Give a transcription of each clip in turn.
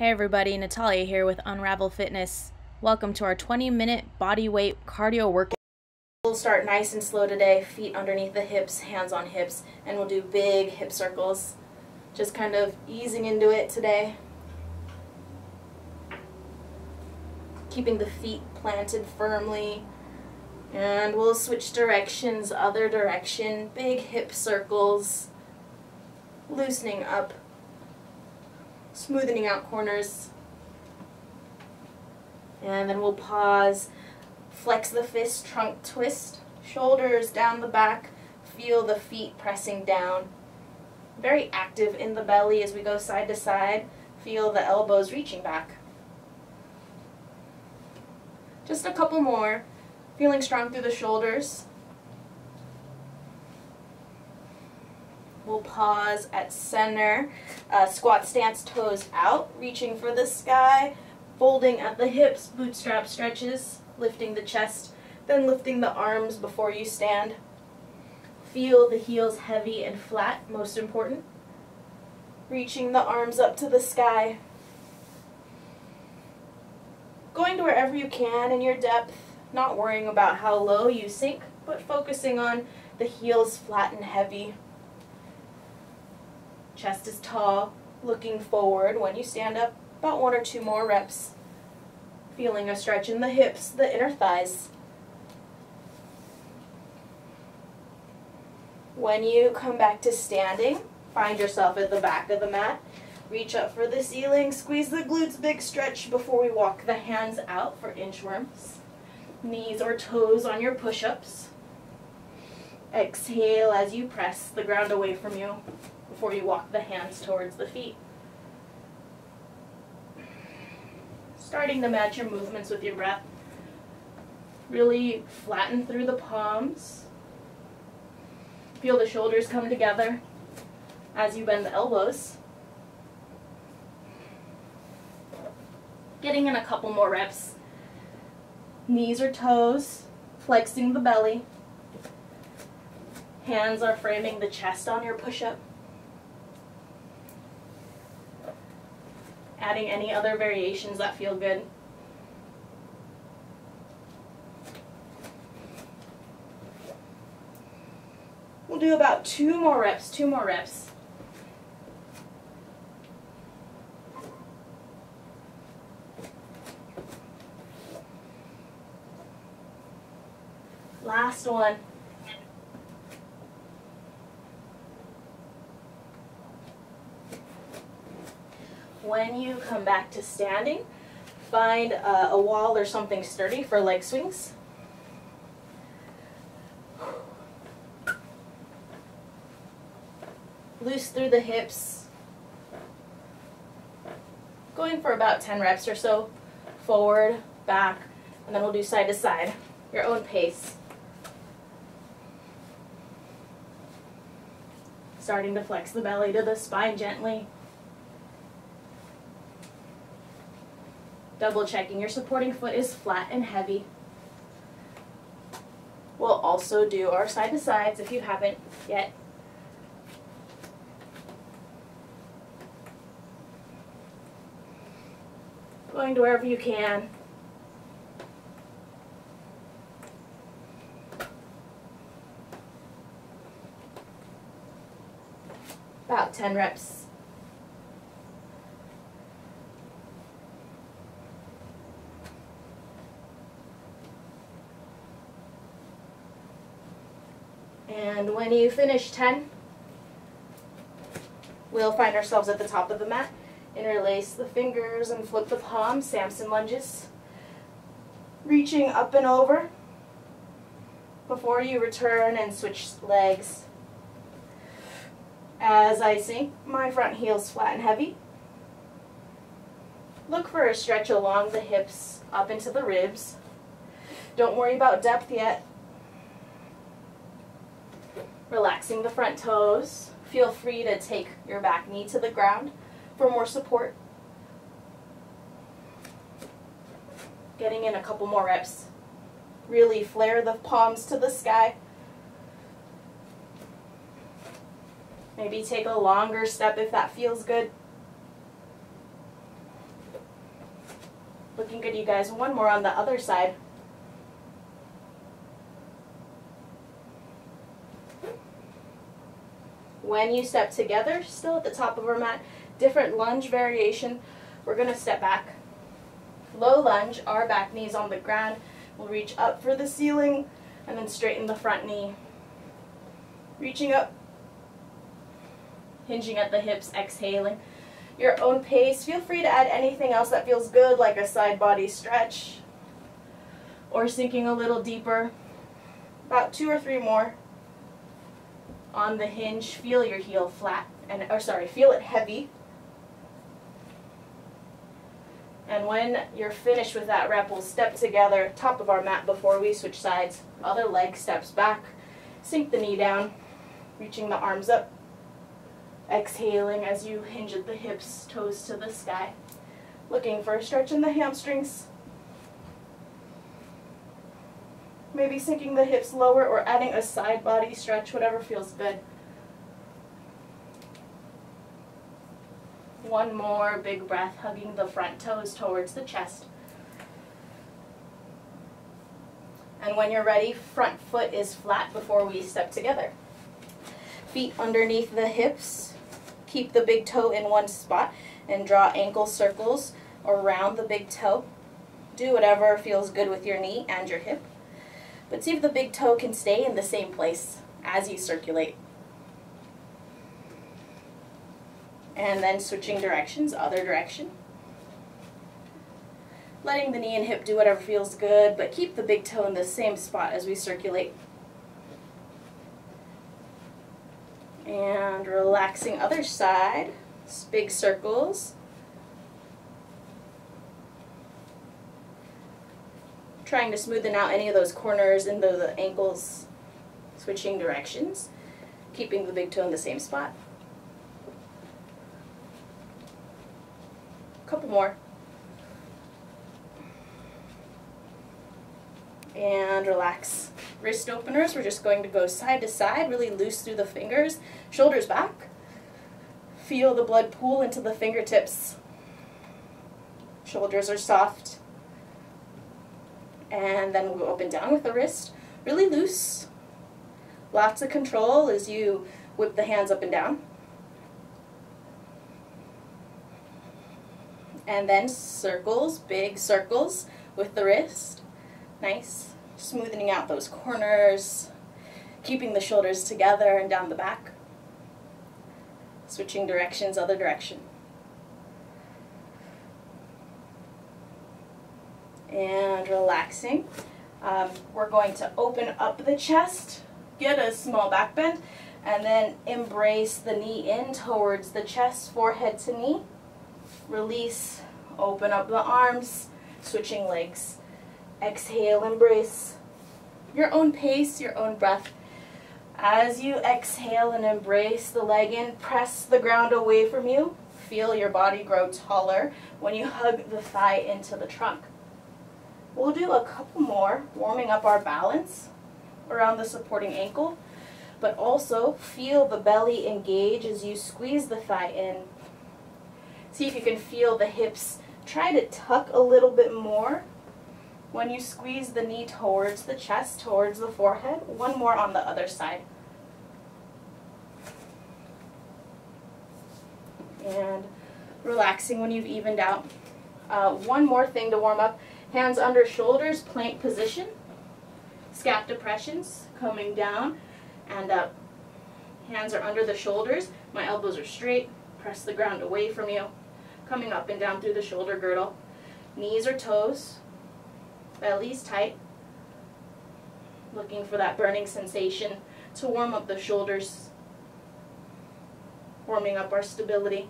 Hey everybody, Natalia here with Unravel Fitness. Welcome to our 20-minute body weight cardio workout. We'll start nice and slow today, feet underneath the hips, hands on hips, and we'll do big hip circles. Just kind of easing into it today. Keeping the feet planted firmly. And we'll switch directions, other direction, big hip circles, loosening up, smoothing out corners. And then we'll pause, flex the fist, trunk twist, shoulders down the back, feel the feet pressing down. Very active in the belly as we go side to side, feel the elbows reaching back. Just a couple more, feeling strong through the shoulders. We'll pause at center, squat stance, toes out, reaching for the sky, folding at the hips, bootstrap stretches, lifting the chest, then lifting the arms before you stand. Feel the heels heavy and flat, most important. Reaching the arms up to the sky. Going to wherever you can in your depth, not worrying about how low you sink, but focusing on the heels flat and heavy. Chest is tall, looking forward when you stand up, about 1 or 2 more reps. Feeling a stretch in the hips, the inner thighs. When you come back to standing, find yourself at the back of the mat. Reach up for the ceiling, squeeze the glutes, big stretch before we walk the hands out for inchworms. Knees or toes on your push-ups. Exhale as you press the ground away from you before you walk the hands towards the feet. Starting to match your movements with your breath. Really flatten through the palms. Feel the shoulders come together as you bend the elbows. Getting in a couple more reps. Knees or toes, flexing the belly. Hands are framing the chest on your push-up. Adding any other variations that feel good. We'll do about 2 more reps, 2 more reps. Last one. When you come back to standing, find a wall or something sturdy for leg swings. Loose through the hips. Going for about 10 reps or so. Forward, back, and then we'll do side to side. Your own pace. Starting to flex the belly to the spine gently. Double checking your supporting foot is flat and heavy. We'll also do our side to sides if you haven't yet. Going to wherever you can. About 10 reps. And when you finish 10, we'll find ourselves at the top of the mat. Interlace the fingers and flip the palms, Samson lunges. Reaching up and over before you return and switch legs. As I sink, my front heel's flat and heavy. Look for a stretch along the hips, up into the ribs. Don't worry about depth yet. Relaxing the front toes. Feel free to take your back knee to the ground for more support. Getting in a couple more reps. Really flare the palms to the sky. Maybe take a longer step if that feels good. Looking good, you guys. One more on the other side. When you step together, still at the top of our mat, different lunge variation. We're going to step back. Low lunge, our back knees on the ground. We'll reach up for the ceiling and then straighten the front knee. Reaching up, hinging at the hips, exhaling. Your own pace. Feel free to add anything else that feels good, like a side body stretch or sinking a little deeper. About 2 or 3 more. On the hinge, feel your heel flat, feel it heavy. And when you're finished with that rep, we'll step together, top of our mat before we switch sides. Other leg steps back, sink the knee down, reaching the arms up. Exhaling as you hinge at the hips, toes to the sky. Looking for a stretch in the hamstrings. Maybe sinking the hips lower or adding a side body stretch, whatever feels good. One more big breath, hugging the front toes towards the chest. And when you're ready, front foot is flat before we step together. Feet underneath the hips. Keep the big toe in one spot and draw ankle circles around the big toe. Do whatever feels good with your knee and your hip. But see if the big toe can stay in the same place as you circulate. And then switching directions, other direction. Letting the knee and hip do whatever feels good, but keep the big toe in the same spot as we circulate. And relaxing other side, big circles. Trying to smoothen out any of those corners and the ankles, switching directions, keeping the big toe in the same spot. A couple more. And relax. Wrist openers, we're just going to go side to side, really loose through the fingers, shoulders back. Feel the blood pool into the fingertips. Shoulders are soft. And then we'll go up and down with the wrist, really loose. Lots of control as you whip the hands up and down. And then circles, big circles with the wrist. Nice. Smoothing out those corners, keeping the shoulders together and down the back. Switching directions, other direction. And relaxing. We're going to open up the chest, get a small back bend, and then embrace the knee in towards the chest, forehead to knee. Release, open up the arms, switching legs. Exhale, embrace. Your own pace, your own breath. As you exhale and embrace the leg in, press the ground away from you. Feel your body grow taller when you hug the thigh into the trunk. We'll do a couple more, warming up our balance around the supporting ankle, but also feel the belly engage as you squeeze the thigh in. See if you can feel the hips. Try to tuck a little bit more when you squeeze the knee towards the chest, towards the forehead. One more on the other side. And relaxing when you've evened out. One more thing to warm up. Hands under shoulders, plank position. Scap depressions coming down and up. Hands are under the shoulders. My elbows are straight. Press the ground away from you. Coming up and down through the shoulder girdle. Knees or toes. Belly's tight. Looking for that burning sensation to warm up the shoulders. Warming up our stability.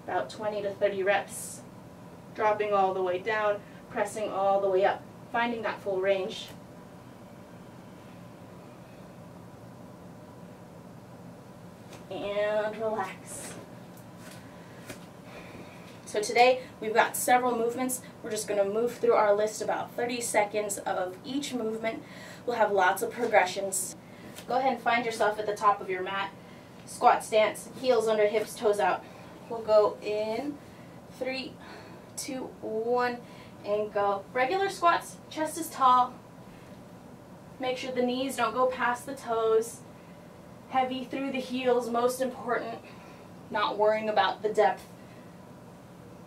About 20 to 30 reps. Dropping all the way down, pressing all the way up, finding that full range. And relax. So today we've got several movements. We're just going to move through our list, about 30 seconds of each movement. We'll have lots of progressions. Go ahead and find yourself at the top of your mat. Squat stance, heels under hips, toes out. We'll go in 3, 2, 1, and go. Regular squats, chest is tall. Make sure the knees don't go past the toes. Heavy through the heels, most important. Not worrying about the depth,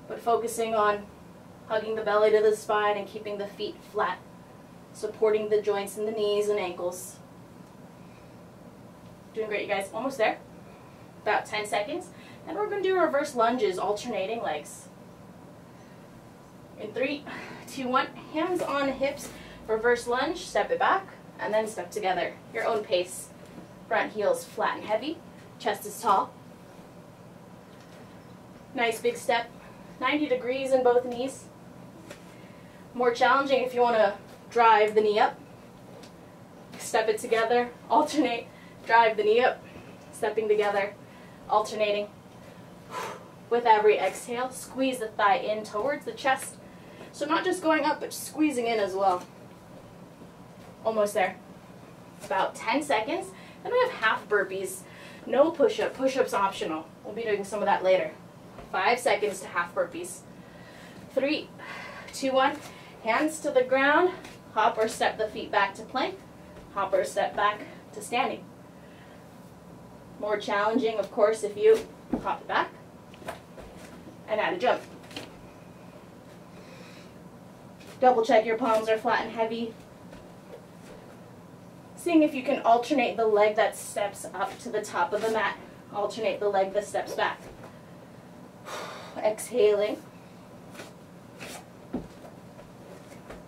but focusing on hugging the belly to the spine and keeping the feet flat, supporting the joints in the knees and ankles. Doing great, you guys. Almost there. About 10 seconds. And we're going to do reverse lunges, alternating legs. In 3, 2, 1, hands on hips, reverse lunge, step it back, and then step together. Your own pace. Front heels flat and heavy, chest is tall. Nice big step, 90 degrees in both knees. More challenging if you want to drive the knee up. Step it together, alternate, drive the knee up, stepping together, alternating. With every exhale, squeeze the thigh in towards the chest. So not just going up, but squeezing in as well. Almost there. About 10 seconds. Then we have half burpees. No push-up. Push-up's optional. We'll be doing some of that later. 5 seconds to half burpees. 3, 2, 1. Hands to the ground. Hop or step the feet back to plank. Hop or step back to standing. More challenging, of course, if you hop it back and add a jump. Double check your palms are flat and heavy. Seeing if you can alternate the leg that steps up to the top of the mat. Alternate the leg that steps back. Exhaling.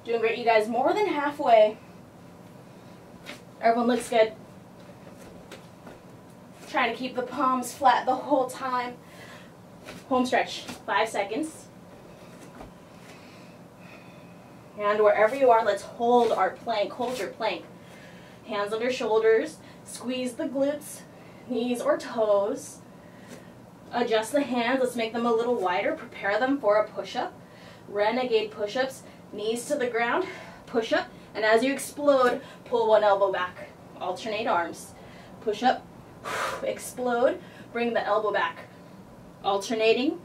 Doing great, you guys. More than halfway. Everyone looks good. Trying to keep the palms flat the whole time. Home stretch. 5 seconds. And wherever you are, let's hold our plank. Hold your plank. Hands under shoulders, squeeze the glutes, knees or toes. Adjust the hands, let's make them a little wider. Prepare them for a push-up. Renegade push-ups, knees to the ground, push-up. And as you explode, pull one elbow back. Alternate arms. Push-up, explode, bring the elbow back. Alternating,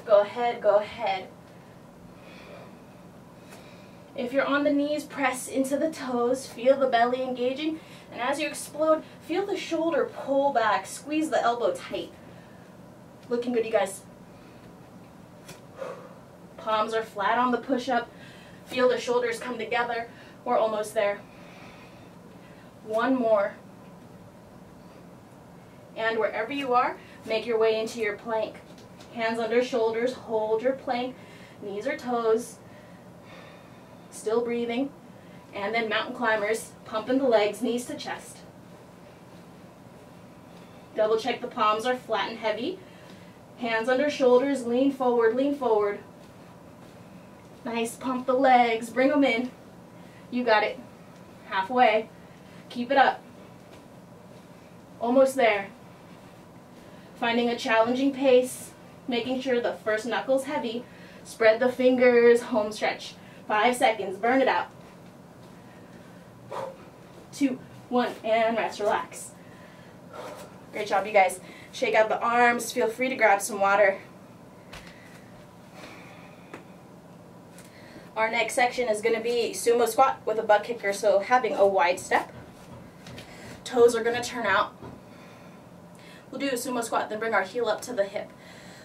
go ahead, go ahead. If you're on the knees, press into the toes, feel the belly engaging, and as you explode, feel the shoulder pull back, squeeze the elbow tight. Looking good, you guys. Palms are flat on the push-up, feel the shoulders come together. We're almost there. One more. And wherever you are, make your way into your plank. Hands under shoulders, hold your plank, knees or toes. Still breathing. And then mountain climbers, pumping the legs, knees to chest. Double check the palms are flat and heavy. Hands under shoulders, lean forward, lean forward. Nice, pump the legs, bring them in. You got it. Halfway. Keep it up. Almost there. Finding a challenging pace, making sure the first knuckle's heavy. Spread the fingers, home stretch. 5 seconds, burn it out. 2, 1, and rest, relax. Great job, you guys. Shake out the arms, feel free to grab some water. Our next section is going to be sumo squat with a butt kicker, so having a wide step. Toes are going to turn out. We'll do a sumo squat, then bring our heel up to the hip.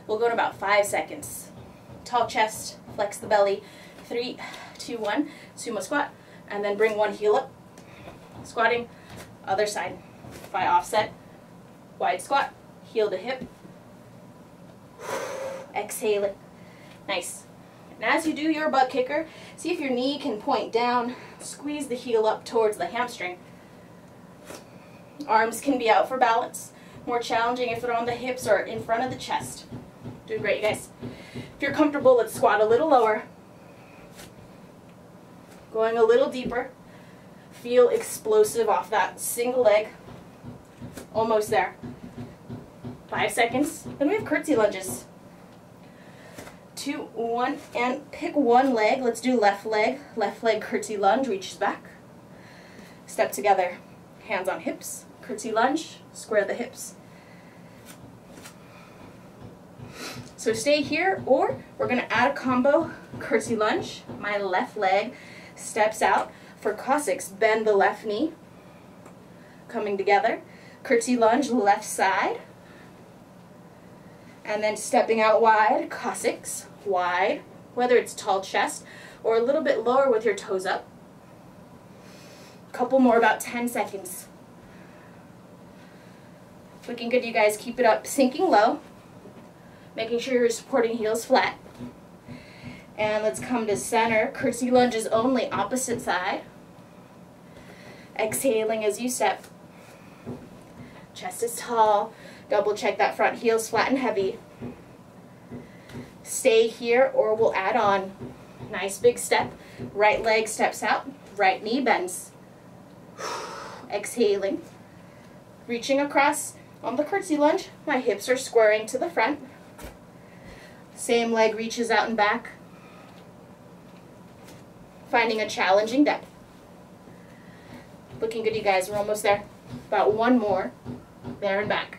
We'll go in about 5 seconds. Tall chest, flex the belly. 3, 2, 1, sumo squat, and then bring one heel up. Squatting, other side. By offset, wide squat, heel to hip. Exhale it. Nice. And as you do your butt kicker, see if your knee can point down. Squeeze the heel up towards the hamstring. Arms can be out for balance. More challenging if they're on the hips or in front of the chest. Doing great, you guys. If you're comfortable, let's squat a little lower. Going a little deeper. Feel explosive off that single leg. Almost there. 5 seconds. Then we have curtsy lunges. 2, 1, and pick one leg. Let's do left leg. Left leg curtsy lunge, reaches back. Step together. Hands on hips. Curtsy lunge, square the hips. So stay here, or we're gonna add a combo curtsy lunge. My left leg steps out. For Cossacks, bend the left knee, coming together. Curtsy lunge, left side. And then stepping out wide, Cossacks, wide, whether it's tall chest or a little bit lower with your toes up. Couple more, about 10 seconds. Looking good, you guys. Keep it up, sinking low, making sure you're supporting heels flat. And let's come to center. Curtsy lunges only, opposite side. Exhaling as you step. Chest is tall. Double check that front, heels flat and heavy. Stay here, or we'll add on. Nice big step. Right leg steps out. Right knee bends. Exhaling. Reaching across on the curtsy lunge. My hips are squaring to the front. Same leg reaches out and back. Finding a challenging depth. Looking good, you guys. We're almost there. About one more. There and back.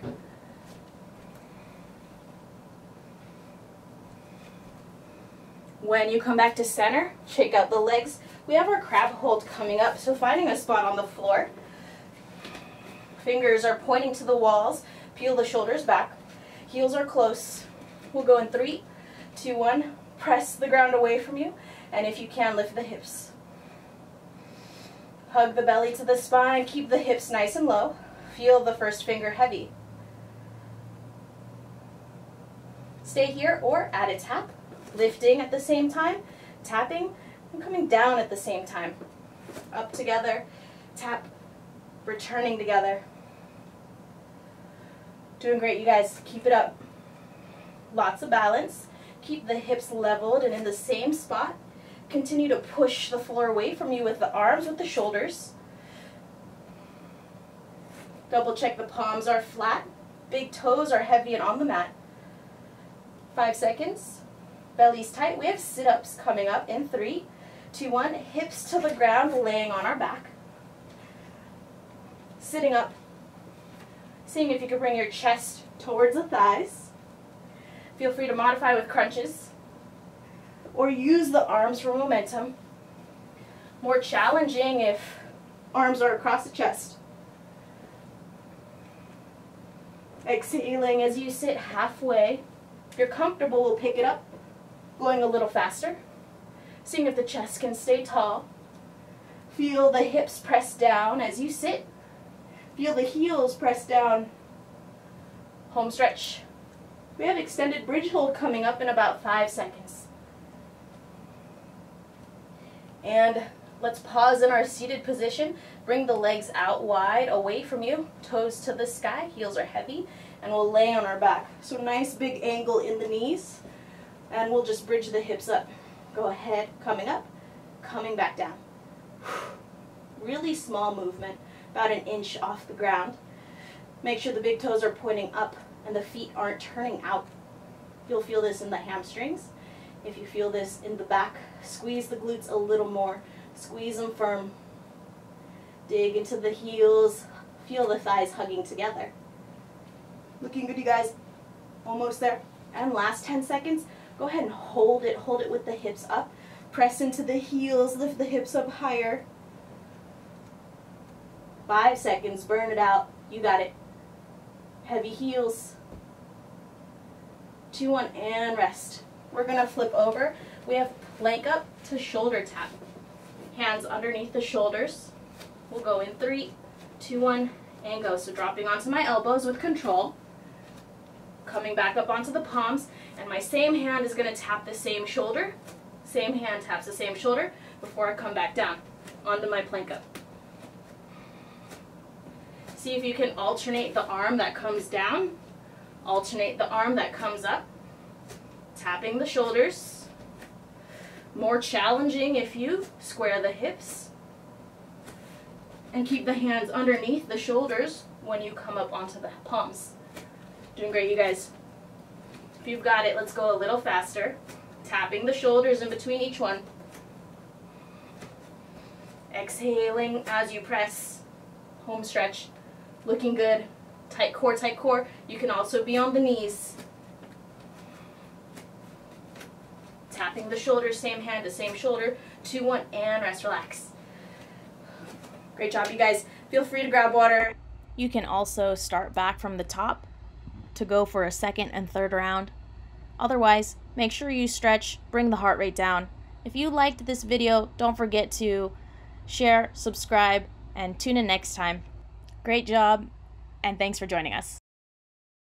When you come back to center, shake out the legs. We have our crab hold coming up, so finding a spot on the floor. Fingers are pointing to the walls. Peel the shoulders back. Heels are close. We'll go in 3, 2, 1. Press the ground away from you, and if you can, lift the hips. Hug the belly to the spine. Keep the hips nice and low. Feel the first finger heavy. Stay here or add a tap. Lifting at the same time, tapping, and coming down at the same time. Up together, tap, returning together. Doing great, you guys. Keep it up. Lots of balance. Keep the hips leveled and in the same spot. Continue to push the floor away from you with the arms, with the shoulders. Double check the palms are flat. Big toes are heavy and on the mat. 5 seconds. Belly's tight. We have sit-ups coming up in 3, 2, 1. Hips to the ground, laying on our back. Sitting up. Seeing if you can bring your chest towards the thighs. Feel free to modify with crunches. Or use the arms for momentum. More challenging if arms are across the chest. Exhaling as you sit halfway. If you're comfortable, we'll pick it up. Going a little faster. Seeing if the chest can stay tall. Feel the hips press down as you sit. Feel the heels press down. Home stretch. We have extended bridge hold coming up in about 5 seconds. And let's pause in our seated position. Bring the legs out wide, away from you. Toes to the sky, heels are heavy, and we'll lay on our back. So nice big angle in the knees, and we'll just bridge the hips up. Go ahead, coming up, coming back down. Really small movement, about an inch off the ground. Make sure the big toes are pointing up and the feet aren't turning out. You'll feel this in the hamstrings. If you feel this in the back, squeeze the glutes a little more. Squeeze them firm. Dig into the heels. Feel the thighs hugging together. Looking good, you guys. Almost there. And last 10 seconds, go ahead and hold it. Hold it with the hips up. Press into the heels. Lift the hips up higher. 5 seconds. Burn it out. You got it. Heavy heels. 2, 1, and rest. We're going to flip over. We have plank up to shoulder tap. Hands underneath the shoulders. We'll go in 3, 2, 1, and go. So dropping onto my elbows with control. Coming back up onto the palms. And my same hand is going to tap the same shoulder. Same hand taps the same shoulder before I come back down onto my plank up. See if you can alternate the arm that comes down. Alternate the arm that comes up. Tapping the shoulders. More challenging if you square the hips. And keep the hands underneath the shoulders when you come up onto the palms. Doing great, you guys. If you've got it, let's go a little faster. Tapping the shoulders in between each one. Exhaling as you press. Home stretch. Looking good. Tight core, tight core. You can also be on the knees. tapping the shoulders, same hand to same shoulder. 2, 1, and rest, relax. Great job, you guys. Feel free to grab water. You can also start back from the top to go for a second and third round. Otherwise, make sure you stretch, bring the heart rate down. If you liked this video, don't forget to share, subscribe, and tune in next time. Great job, and thanks for joining us.